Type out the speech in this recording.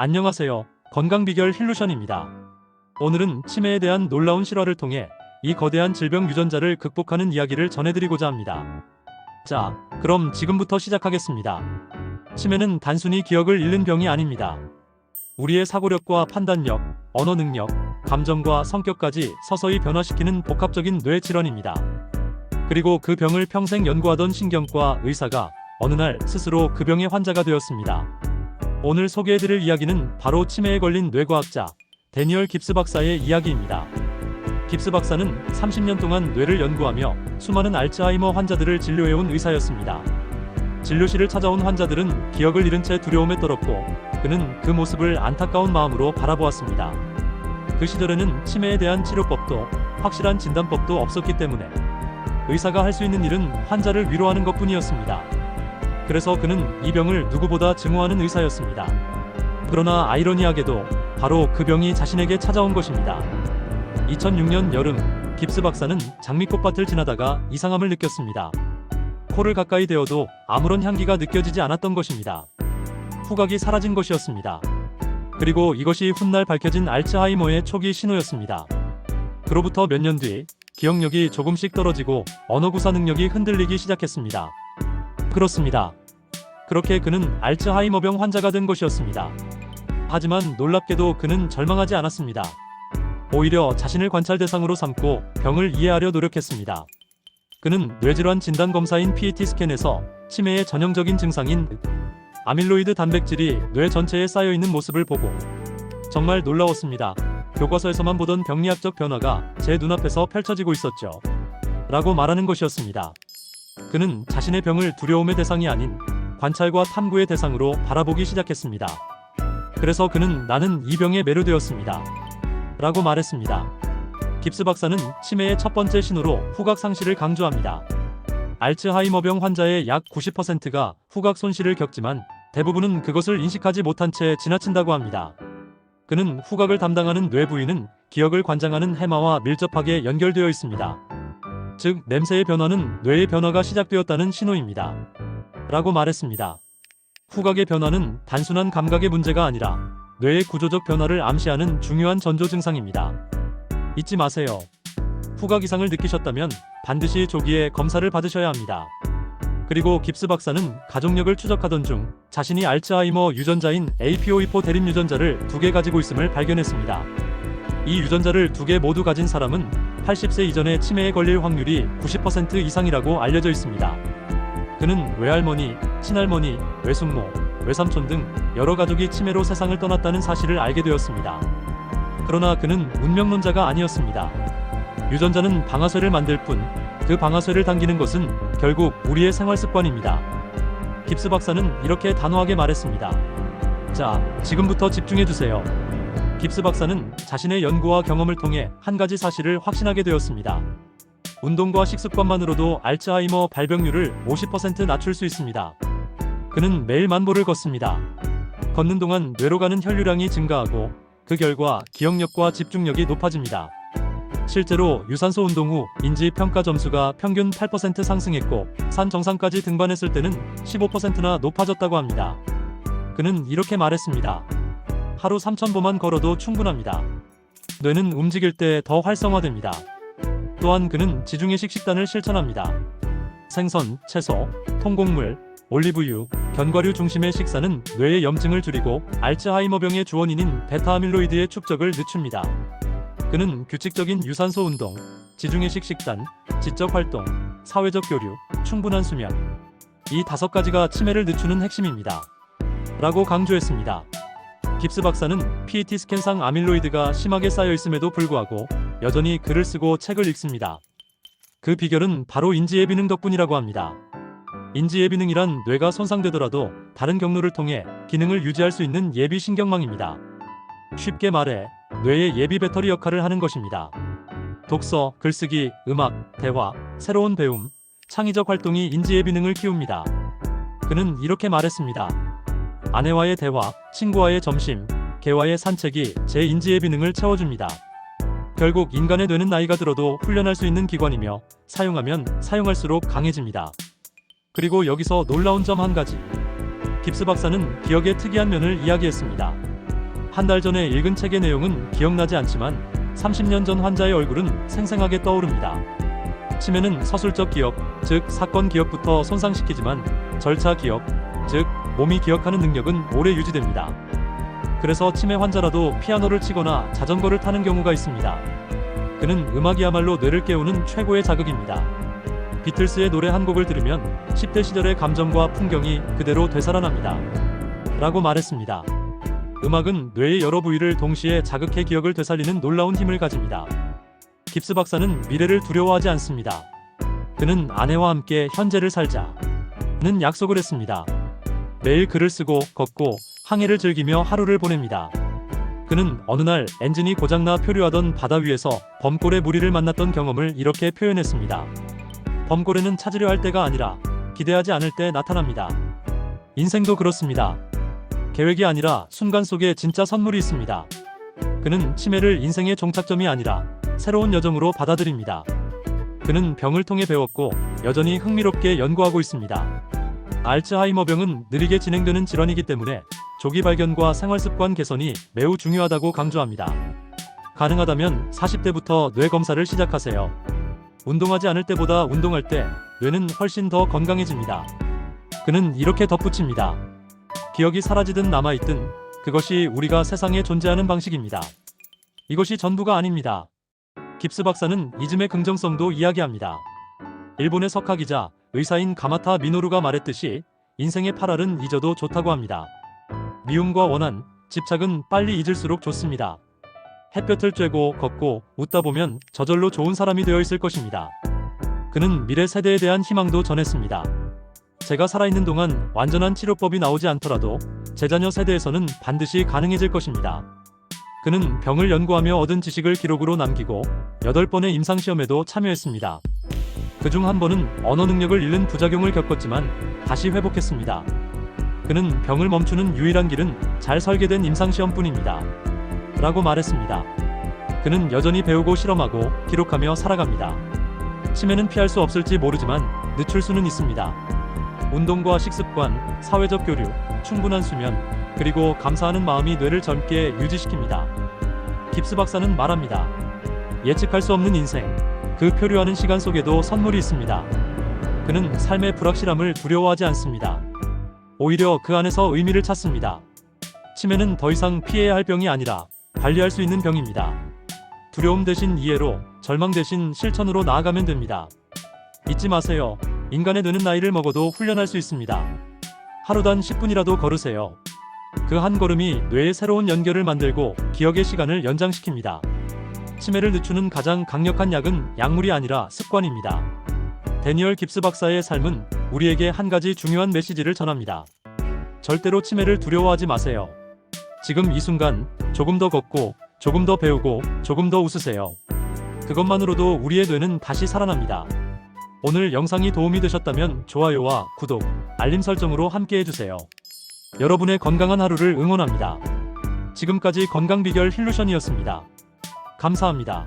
안녕하세요. 건강비결 힐루션입니다. 오늘은 치매에 대한 놀라운 실화를 통해 이 거대한 질병 유전자를 극복하는 이야기를 전해드리고자 합니다. 자, 그럼 지금부터 시작하겠습니다. 치매는 단순히 기억을 잃는 병이 아닙니다. 우리의 사고력과 판단력, 언어 능력, 감정과 성격까지 서서히 변화시키는 복합적인 뇌 질환입니다. 그리고 그 병을 평생 연구하던 신경과 의사가 어느 날 스스로 그 병의 환자가 되었습니다. 오늘 소개해드릴 이야기는 바로 치매에 걸린 뇌과학자 데니얼 깁스 박사의 이야기입니다. 깁스 박사는 30년 동안 뇌를 연구하며 수많은 알츠하이머 환자들을 진료해온 의사였습니다. 진료실을 찾아온 환자들은 기억을 잃은 채 두려움에 떨었고 그는 그 모습을 안타까운 마음으로 바라보았습니다. 그 시절에는 치매에 대한 치료법도 확실한 진단법도 없었기 때문에 의사가 할 수 있는 일은 환자를 위로하는 것뿐이었습니다. 그래서 그는 이 병을 누구보다 증오하는 의사였습니다. 그러나 아이러니하게도 바로 그 병이 자신에게 찾아온 것입니다. 2006년 여름, 깁스 박사는 장미꽃밭을 지나다가 이상함을 느꼈습니다. 코를 가까이 대어도 아무런 향기가 느껴지지 않았던 것입니다. 후각이 사라진 것이었습니다. 그리고 이것이 훗날 밝혀진 알츠하이머의 초기 신호였습니다. 그로부터 몇 년 뒤, 기억력이 조금씩 떨어지고 언어 구사 능력이 흔들리기 시작했습니다. 그렇습니다. 그렇게 그는 알츠하이머병 환자가 된 것이었습니다. 하지만 놀랍게도 그는 절망하지 않았습니다. 오히려 자신을 관찰 대상으로 삼고 병을 이해하려 노력했습니다. 그는 뇌질환 진단 검사인 PET 스캔에서 치매의 전형적인 증상인 아밀로이드 단백질이 뇌 전체에 쌓여 있는 모습을 보고 정말 놀라웠습니다. 교과서에서만 보던 병리학적 변화가 제 눈앞에서 펼쳐지고 있었죠. 라고 말하는 것이었습니다. 그는 자신의 병을 두려움의 대상이 아닌 관찰과 탐구의 대상으로 바라보기 시작했습니다. 그래서 그는 나는 이 병에 매료되었습니다. 라고 말했습니다. 깁스 박사는 치매의 첫 번째 신호로 후각 상실을 강조합니다. 알츠하이머병 환자의 약 90%가 후각 손실을 겪지만 대부분은 그것을 인식하지 못한 채 지나친다고 합니다. 그는 후각을 담당하는 뇌 부위는 기억을 관장하는 해마와 밀접하게 연결되어 있습니다. 즉, 냄새의 변화는 뇌의 변화가 시작되었다는 신호입니다. 라고 말했습니다. 후각의 변화는 단순한 감각의 문제가 아니라 뇌의 구조적 변화를 암시하는 중요한 전조 증상입니다. 잊지 마세요. 후각 이상을 느끼셨다면 반드시 조기에 검사를 받으셔야 합니다. 그리고 깁스 박사는 가족력을 추적하던 중 자신이 알츠하이머 유전자인 APOE4 대립 유전자를 2개 가지고 있음을 발견했습니다. 이 유전자를 2개 모두 가진 사람은 80세 이전에 치매에 걸릴 확률이 90% 이상이라고 알려져 있습니다. 그는 외할머니, 친할머니, 외숙모, 외삼촌 등 여러 가족이 치매로 세상을 떠났다는 사실을 알게 되었습니다. 그러나 그는 운명론자가 아니었습니다. 유전자는 방아쇠를 만들 뿐 그 방아쇠를 당기는 것은 결국 우리의 생활 습관입니다. 깁스 박사는 이렇게 단호하게 말했습니다. 자, 지금부터 집중해주세요. 깁스 박사는 자신의 연구와 경험을 통해 한 가지 사실을 확신하게 되었습니다. 운동과 식습관만으로도 알츠하이머 발병률을 50% 낮출 수 있습니다. 그는 매일 만보를 걷습니다. 걷는 동안 뇌로 가는 혈류량이 증가하고 그 결과 기억력과 집중력이 높아집니다. 실제로 유산소 운동 후 인지 평가 점수가 평균 8% 상승했고 산 정상까지 등반했을 때는 15%나 높아졌다고 합니다. 그는 이렇게 말했습니다. 하루 3,000보만 걸어도 충분합니다. 뇌는 움직일 때 더 활성화됩니다. 또한 그는 지중해식 식단을 실천합니다. 생선, 채소, 통곡물, 올리브유, 견과류 중심의 식사는 뇌의 염증을 줄이고 알츠하이머병의 주원인인 베타아밀로이드의 축적을 늦춥니다. 그는 규칙적인 유산소 운동, 지중해식 식단, 지적 활동, 사회적 교류, 충분한 수면, 이 5가지가 치매를 늦추는 핵심입니다. 라고 강조했습니다. 깁스 박사는 PET 스캔상 아밀로이드가 심하게 쌓여 있음에도 불구하고 여전히 글을 쓰고 책을 읽습니다. 그 비결은 바로 인지예비능 덕분이라고 합니다. 인지예비능이란 뇌가 손상되더라도 다른 경로를 통해 기능을 유지할 수 있는 예비 신경망입니다. 쉽게 말해 뇌의 예비 배터리 역할을 하는 것입니다. 독서, 글쓰기, 음악, 대화, 새로운 배움, 창의적 활동이 인지예비능을 키웁니다. 그는 이렇게 말했습니다. 아내와의 대화, 친구와의 점심, 개와의 산책이 제 인지예비능을 채워줍니다. 결국 인간의 뇌는 나이가 들어도 훈련할 수 있는 기관이며 사용하면 사용할수록 강해집니다. 그리고 여기서 놀라운 점 한 가지. 깁스 박사는 기억의 특이한 면을 이야기했습니다. 한 달 전에 읽은 책의 내용은 기억나지 않지만 30년 전 환자의 얼굴은 생생하게 떠오릅니다. 치매는 서술적 기억, 즉 사건 기억부터 손상시키지만 절차 기억, 즉 몸이 기억하는 능력은 오래 유지됩니다. 그래서 치매 환자라도 피아노를 치거나 자전거를 타는 경우가 있습니다. 그는 음악이야말로 뇌를 깨우는 최고의 자극입니다. 비틀스의 노래 한 곡을 들으면 10대 시절의 감정과 풍경이 그대로 되살아납니다. 라고 말했습니다. 음악은 뇌의 여러 부위를 동시에 자극해 기억을 되살리는 놀라운 힘을 가집니다. 깁스 박사는 미래를 두려워하지 않습니다. 그는 아내와 함께 현재를 살자는 약속을 했습니다. 매일 글을 쓰고 걷고 항해를 즐기며 하루를 보냅니다. 그는 어느 날 엔진이 고장나 표류하던 바다 위에서 범고래 무리를 만났던 경험을 이렇게 표현했습니다. 범고래는 찾으려 할 때가 아니라 기대하지 않을 때 나타납니다. 인생도 그렇습니다. 계획이 아니라 순간 속에 진짜 선물이 있습니다. 그는 치매를 인생의 종착점이 아니라 새로운 여정으로 받아들입니다. 그는 병을 통해 배웠고 여전히 흥미롭게 연구하고 있습니다. 알츠하이머병은 느리게 진행되는 질환이기 때문에 조기 발견과 생활습관 개선이 매우 중요하다고 강조합니다. 가능하다면 40대부터 뇌 검사를 시작하세요. 운동하지 않을 때보다 운동할 때 뇌는 훨씬 더 건강해집니다. 그는 이렇게 덧붙입니다. 기억이 사라지든 남아있든 그것이 우리가 세상에 존재하는 방식입니다. 이것이 전부가 아닙니다. 깁스 박사는 이즘의 긍정성도 이야기합니다. 일본의 석학이자 의사인 가마타 미노루가 말했듯이 인생의 8알은 잊어도 좋다고 합니다. 미움과 원한, 집착은 빨리 잊을수록 좋습니다. 햇볕을 쬐고 걷고 웃다 보면 저절로 좋은 사람이 되어 있을 것입니다. 그는 미래 세대에 대한 희망도 전했습니다. 제가 살아있는 동안 완전한 치료법이 나오지 않더라도 제 자녀 세대에서는 반드시 가능해질 것입니다. 그는 병을 연구하며 얻은 지식을 기록으로 남기고 8번의 임상시험에도 참여했습니다. 그중 한 번은 언어 능력을 잃는 부작용을 겪었지만 다시 회복했습니다. 그는 병을 멈추는 유일한 길은 잘 설계된 임상시험뿐입니다. 라고 말했습니다. 그는 여전히 배우고 실험하고 기록하며 살아갑니다. 치매는 피할 수 없을지 모르지만 늦출 수는 있습니다. 운동과 식습관, 사회적 교류, 충분한 수면, 그리고 감사하는 마음이 뇌를 젊게 유지시킵니다. 깁스 박사는 말합니다. 예측할 수 없는 인생, 그 표류하는 시간 속에도 선물이 있습니다. 그는 삶의 불확실함을 두려워하지 않습니다. 오히려 그 안에서 의미를 찾습니다. 치매는 더 이상 피해야 할 병이 아니라 관리할 수 있는 병입니다. 두려움 대신 이해로, 절망 대신 실천으로 나아가면 됩니다. 잊지 마세요. 인간의 뇌는 나이를 먹어도 훈련할 수 있습니다. 하루단 10분이라도 걸으세요. 그 한 걸음이 뇌의 새로운 연결을 만들고 기억의 시간을 연장시킵니다. 치매를 늦추는 가장 강력한 약은 약물이 아니라 습관입니다. 데니얼 깁스 박사의 삶은 우리에게 한 가지 중요한 메시지를 전합니다. 절대로 치매를 두려워하지 마세요. 지금 이 순간 조금 더 걷고 조금 더 배우고 조금 더 웃으세요. 그것만으로도 우리의 뇌는 다시 살아납니다. 오늘 영상이 도움이 되셨다면 좋아요와 구독, 알림 설정으로 함께 해주세요. 여러분의 건강한 하루를 응원합니다. 지금까지 건강비결 힐루션이었습니다. 감사합니다.